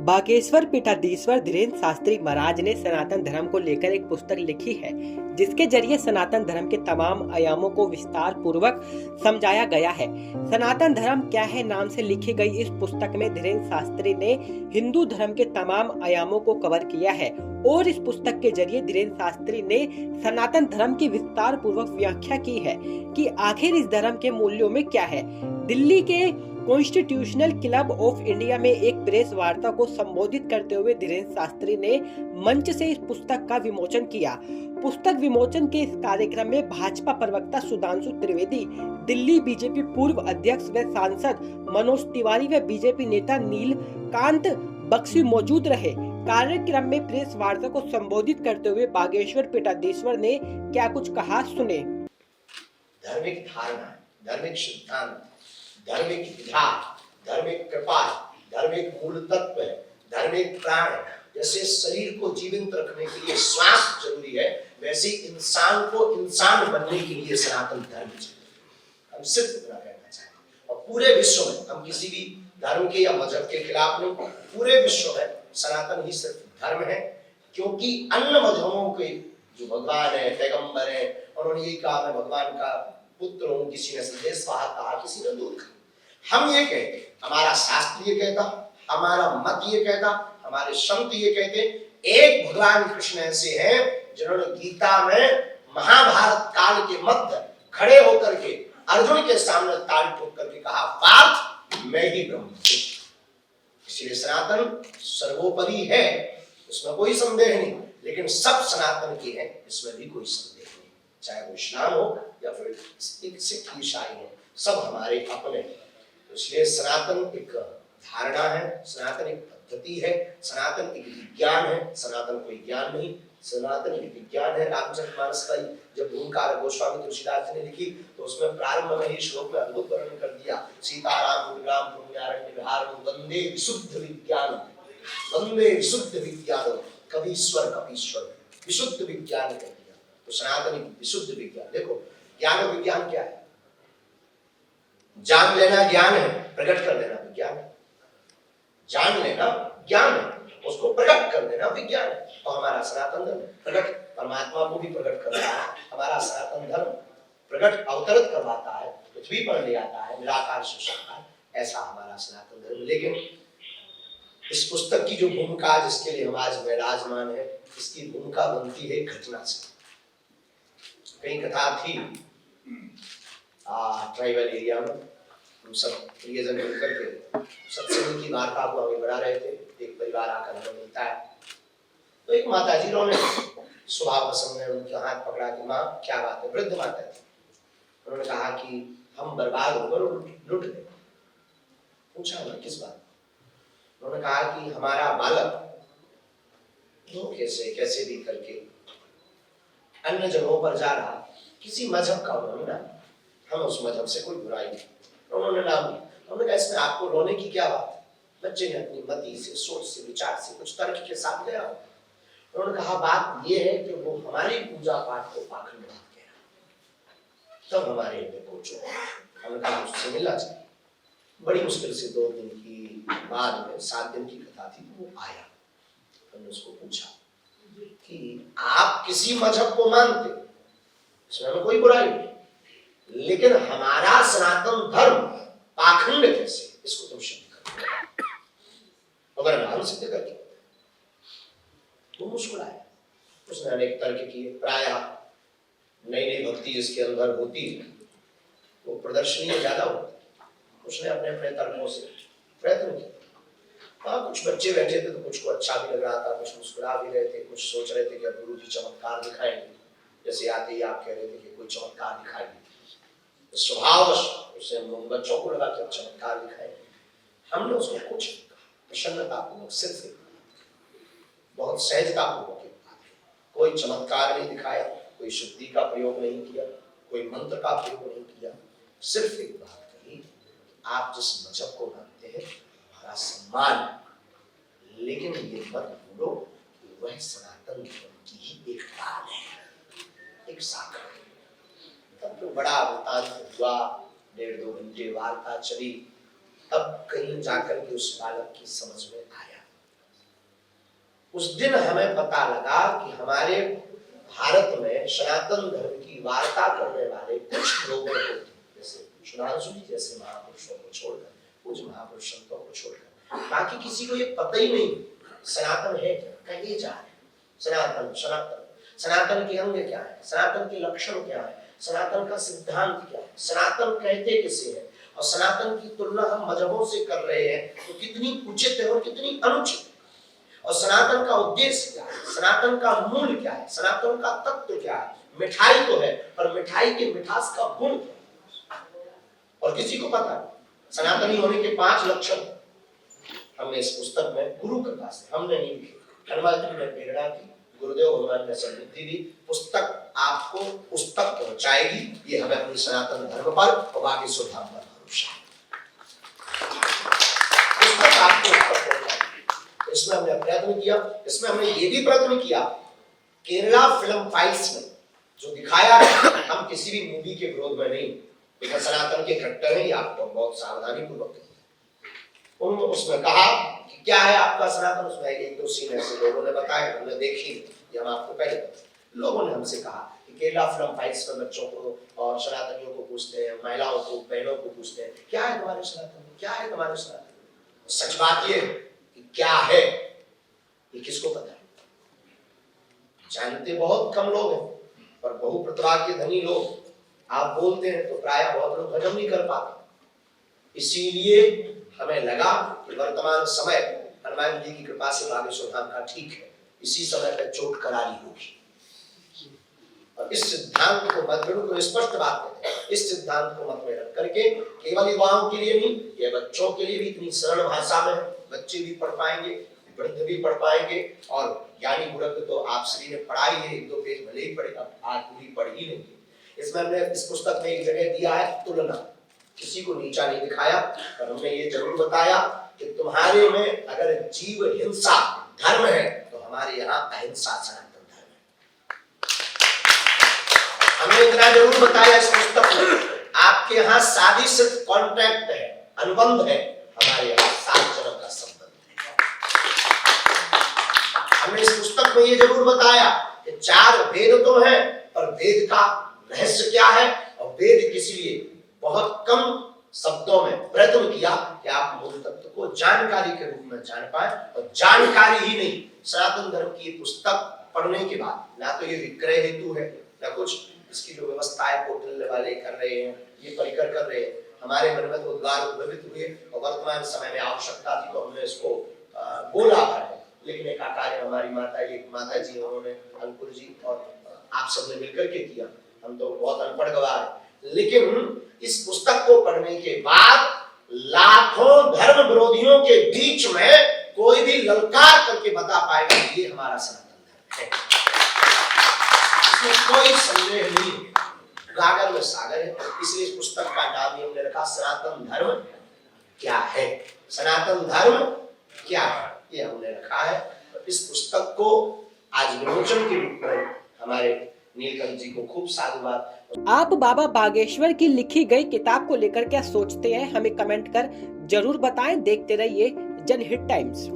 बागेश्वर पीठाधीश्वर धीरेन्द्र शास्त्री महाराज ने सनातन धर्म को लेकर एक पुस्तक लिखी है, जिसके जरिए सनातन धर्म के तमाम आयामों को विस्तार पूर्वक समझाया गया है। सनातन धर्म क्या है नाम से लिखी गई इस पुस्तक में धीरेन्द्र शास्त्री ने हिंदू धर्म के तमाम आयामों को कवर किया है और इस पुस्तक के जरिए धीरेन्द्र शास्त्री ने सनातन धर्म की विस्तार पूर्वक व्याख्या की है कि आखिर इस धर्म के मूल्यों में क्या है। दिल्ली के कॉन्स्टिट्यूशनल क्लब ऑफ इंडिया में एक प्रेस वार्ता को संबोधित करते हुए धीरेन्द्र शास्त्री ने मंच से इस पुस्तक का विमोचन किया। पुस्तक विमोचन के इस कार्यक्रम में भाजपा प्रवक्ता सुधांशु त्रिवेदी, दिल्ली बीजेपी पूर्व अध्यक्ष व सांसद मनोज तिवारी व बीजेपी नेता नीलकांत बख्शी मौजूद रहे। कार्यक्रम में प्रेस वार्ता को संबोधित करते हुए बागेश्वर पीठाधीश्वर ने क्या कुछ कहा, सुने। धार्मिक धारणा, धार्मिक सिद्धांत, धार्मिक विधा, धार्मिक कृपा, धार्मिक मूल तत्व है, धार्मिक प्राण है। जैसे शरीर को जीवित रखने के लिए श्वास जरूरी है, वैसे इंसान को इंसान बनने के लिए सनातन धर्म चाहिए। हम सिर्फ इतना कहना चाहते हैं और पूरे विश्व में हम किसी भी धर्म के या मजहब के खिलाफ नहीं, पूरे विश्व में सनातन ही सिर्फ धर्म है। क्योंकि अन्य मजहबों के जो भगवान है, पैगंबर है, उन्होंने यही कहा मैं भगवान का पुत्र हूं, किसी ने संदेश कहा, किसी ने दूध कहा। हम ये कहते, हमारा शास्त्र ये कहता, हमारा मत ये कहता, हमारे संत ये कहते, एक भगवान कृष्ण ऐसे हैं जिन्होंने गीता में महाभारत काल के मध्य खड़े होकर के अर्जुन के सामने ताल ठोक करके कहा, पार्थ मैं ही ब्रह्म हूं। इसलिए सनातन सर्वोपरि है, उसमें कोई संदेह नहीं, लेकिन सब सनातन के हैं, इसमें भी कोई संदेह नहीं। चाहे वो इस्लाम हो या फिर सिख ईसाई हो, सब हमारे अपने। इसलिए सनातन एक धारणा है, सनातन एक पद्धति है, सनातन एक विज्ञान है। सनातन कोई ज्ञान नहीं, सनातन एक विज्ञान है। रामचरितमानस का जब भूमिकार गोस्वामी तुलसीदास जी ने लिखी तो उसमें प्रारंभ में ही श्लोक में अद्भुत वर्णन कर दिया, सीताराम गुणराम पुण्यारण्य विहारम वंदे विशुद्ध विज्ञान, वंदे विशुद्ध विज्ञान, कवीश्वर कपीश्वर, विशुद्ध विज्ञान कह दिया। तो सनातन एक विशुद्ध विज्ञान। देखो ज्ञान और विज्ञान क्या है? जान लेना ज्ञान है, प्रकट कर देना विज्ञान है। जान लेना ज्ञान है, उसको प्रकट कर देना विज्ञान है। तो हमारा सनातन धर्म प्रकट परमात्मा को भी प्रकट करता है। हमारा सनातन धर्म प्रकट अवतरित करवाता है, पृथ्वी पर ले आता है, निराकार से साकार, ऐसा हमारा सनातन धर्म। लेकिन इस पुस्तक की जो भूमिका जिसके लिए हम आज विराजमान है, इसकी भूमिका बनती है घटना से। कई कथा थी ट्राइबल एरिया में, हम सब प्रियजन मिलकर के सत्संग की वार्ता को आगे बढ़ा रहे थे। एक परिवार आकर हमें मिलता है, तो एक माता जी ने स्वभाव पसंद है, उनके हाथ पकड़ा कि माँ क्या बात है, वृद्ध माता थी। उन्होंने कहा कि हम बर्बाद होकर लुट गए। पूछा ना किस बात? उन्होंने कहा कि हमारा बालक कैसे कैसे भी करके अन्य जगहों पर जा रहा, किसी मजहब का उन्होंने नाम, हम उस मजहब से कोई बुराई नहीं, उन्होंने नाम लिया। उन्होंने कहा इसमें आपको रोने की क्या बात है? बच्चे ने अपनी मति से, सोच से, विचार से कुछ तर्क के साथ गया। उन्होंने कहा बात यह है कि वो हमारी पूजा पाठ को पाखंड बात कह रहा, तब हमारे में पहुंचो। हमने कहा उससे मिलना चाहिए। बड़ी मुश्किल से 2 दिन की बाद में 7 दिन की कथा थी, तो वो आया। हमने उसको पूछा कि आप किसी मजहब को मानते, इसमें हमें कोई बुराई नहीं, लेकिन हमारा सनातन धर्म पाखंड कैसे, इसको तुम सिद्ध करो। अगर हम सिद्ध करके वो मुस्कुराया। उसने अनेक तर्क किए। प्रायः नई नई भक्ति जिसके अंदर होती है वो प्रदर्शनीय ज्यादा होती है। उसने अपने अपने तर्कों से प्रयत्न किया। हाँ, कुछ बच्चे बैठे थे तो कुछ को अच्छा भी लग रहा था, कुछ मुस्कुरा भी रहे थे, कुछ सोच रहे थे कि अब गुरु जी चमत्कार दिखाएंगे। जैसे आते ही आप कह रहे थे कि कोई चमत्कार दिखाएंगे, स्वभावश उसे बच्चों को लगा कि चमत्कार दिखाएंगे। हमने उसको कुछ प्रसन्नतापूर्वक, सिर्फ बहुत सहजतापूर्वक, कोई चमत्कार नहीं दिखाया, कोई शुद्धि का प्रयोग नहीं किया, कोई मंत्र का प्रयोग नहीं किया। सिर्फ एक बात कही, आप जिस मजहब को मानते हैं हमारा सम्मान, लेकिन ये मत भूलो कि वह सनातन धर्म की ही एक डाल है, एक शाखा है। तब तो बड़ा वृतांत हुआ, 1.5-2 घंटे वार्ता चली। तब कहीं जाकर के उस बालक की समझ में आया उस दिन हमें पता लगा कि हमारे भारत में सनातन धर्म की वार्ता करने वाले कुछ लोगों को, जैसे सुधांशु जी जैसे महापुरुषों को छोड़कर, कुछ महापुरुष संतों को छोड़कर, बाकी किसी को ये पता ही नहीं सनातन है क्या, कहिए जा रहे सनातन सनातन सनातन के अंग क्या है, सनातन के लक्षण क्या है, सनातन का सिद्धांत क्या है, सनातन कहते किसे है, और सनातन की तुलना हम मजहबों से कर रहे हैं तो कितनी उचित है और कितनी अनुचित है, और सनातन का उद्देश्य क्या है, सनातन का मूल क्या है, सनातन का तत्व क्या है। मिठाई तो है पर मिठाई के मिठास का गुण क्या है और किसी को पता नहीं। सनातनी होने के 5 लक्षण हमने इस पुस्तक में गुरु कृपा से हमने नहीं लिखे, हनुमान जी ने प्रेरणा की, गुरुदेव हनुमान ने समृद्धि दी। पुस्तक आपको पुस्तक पहुंचाएगी, ये हमें अपनी सनातन धर्म पर और बाकी सुधार पर भरोसा है। पुस्तक आपको पहुंचाएगी। इसमें हमने प्रयत्न किया, इसमें हमने ये भी प्रयत्न किया, केरला फिल्म फाइल्स में जो दिखाया है, हम किसी भी मूवी के विरोध में नहीं, लेकिन सनातन के कट्टर हैं, ये आपको बहुत सावधानी पूर्वक उसमें कहा कि क्या है आपका सनातन, उसमें एक दो सीन ऐसे लोगों ने बताया, हमने देखी, ये हम आपको पहले बताए। लोगों ने हमसे कहा कि केरला फिल्म फाइल्स में बच्चों को और सनातनियों को पूछते हैं, महिलाओं को, बहनों को पूछते हैं क्या है तुम्हारे सनातन, क्या है तुम्हारे सनातन। सच बात ये कि क्या है ये किसको पता है, जानते बहुत कम लोग हैं, पर बहु प्रतिभा के धनी लोग आप बोलते हैं तो प्राय बहुत लोग हजम नहीं कर पाते। इसीलिए हमें लगा कि वर्तमान समय हनुमान जी की कृपा से बागेश्वर धाम का ठीक है, इसी समय पे चोट करारी होगी। और इस सिद्धांत को मत को स्पष्ट बात है, इस सिद्धांत को मत में रख करके केवल युवाओं के लिए नहीं, ये बच्चों के लिए भी इतनी सरल भाषा में बच्चे भी पढ़ पाएंगे, वृद्ध भी पढ़ पाएंगे, और ज्ञानी बुढ़क तो आप सभी ने पढ़ा ही है, 1-2 पेज भले ही पढ़े, आज पूरी पढ़ ही लेंगे। इसमें हमने इस पुस्तक में एक जगह दिया है तुलना, किसी को नीचा नहीं दिखाया, पर हमने ये जरूर बताया कि तुम्हारे में अगर जीव हिंसा धर्म है तो हमारे यहाँ अहिंसा सनातन धर्म है। हमने इतना जरूर बताया इस पुस्तक में, आपके यहाँ शादी सिर्फ कॉन्ट्रैक्ट है, अनुबंध है, हमारे यहाँ 7 जन्म का संबंध है। हमने इस पुस्तक में ये जरूर बताया कि 4 वेद तो हैं, पर वेद का रहस्य क्या है, और वेद किस लिए बहुत कम शब्दों में प्रयत्न किया कि आप मूल तत्व को जानकारी के रूप में जान पाए, और जानकारी ही नहीं, सनातन धर्म की पुस्तक पढ़ने के बाद ना तो ये विक्रय हेतु है, ना कुछ इसकी जो व्यवस्था है पोर्टल वाले कर रहे हैं, ये परिकर कर रहे हैं, हमारे मन में तो उद्गार उद्भवित हुए और वर्तमान समय में आवश्यकता थी तो हमने इसको बोला है। लेकिन एक कार्य हमारी माता जी उन्होंने अंकुर जी और आप सबने मिलकर के किया, हम तो बहुत अनपढ़ गवाह है, लेकिन इस पुस्तक को पढ़ने के बाद लाखों धर्म विरोधियों के बीच में कोई भी ललकार करके बता पाएगा ये हमारा सनातन धर्म है, इसमें कोई संदेह नहीं है, गागर में सागर है। इसलिए इस पुस्तक का नाम हमने रखा सनातन धर्म क्या है, सनातन धर्म क्या है, ये हमने रखा है। इस पुस्तक को आज विमोचन के रूप में हमारे नीलकंठ जी को खूब साधुवाद। आप बाबा बागेश्वर की लिखी गई किताब को लेकर क्या सोचते हैं, हमें कमेंट कर जरूर बताएं। देखते रहिए जनहित टाइम्स।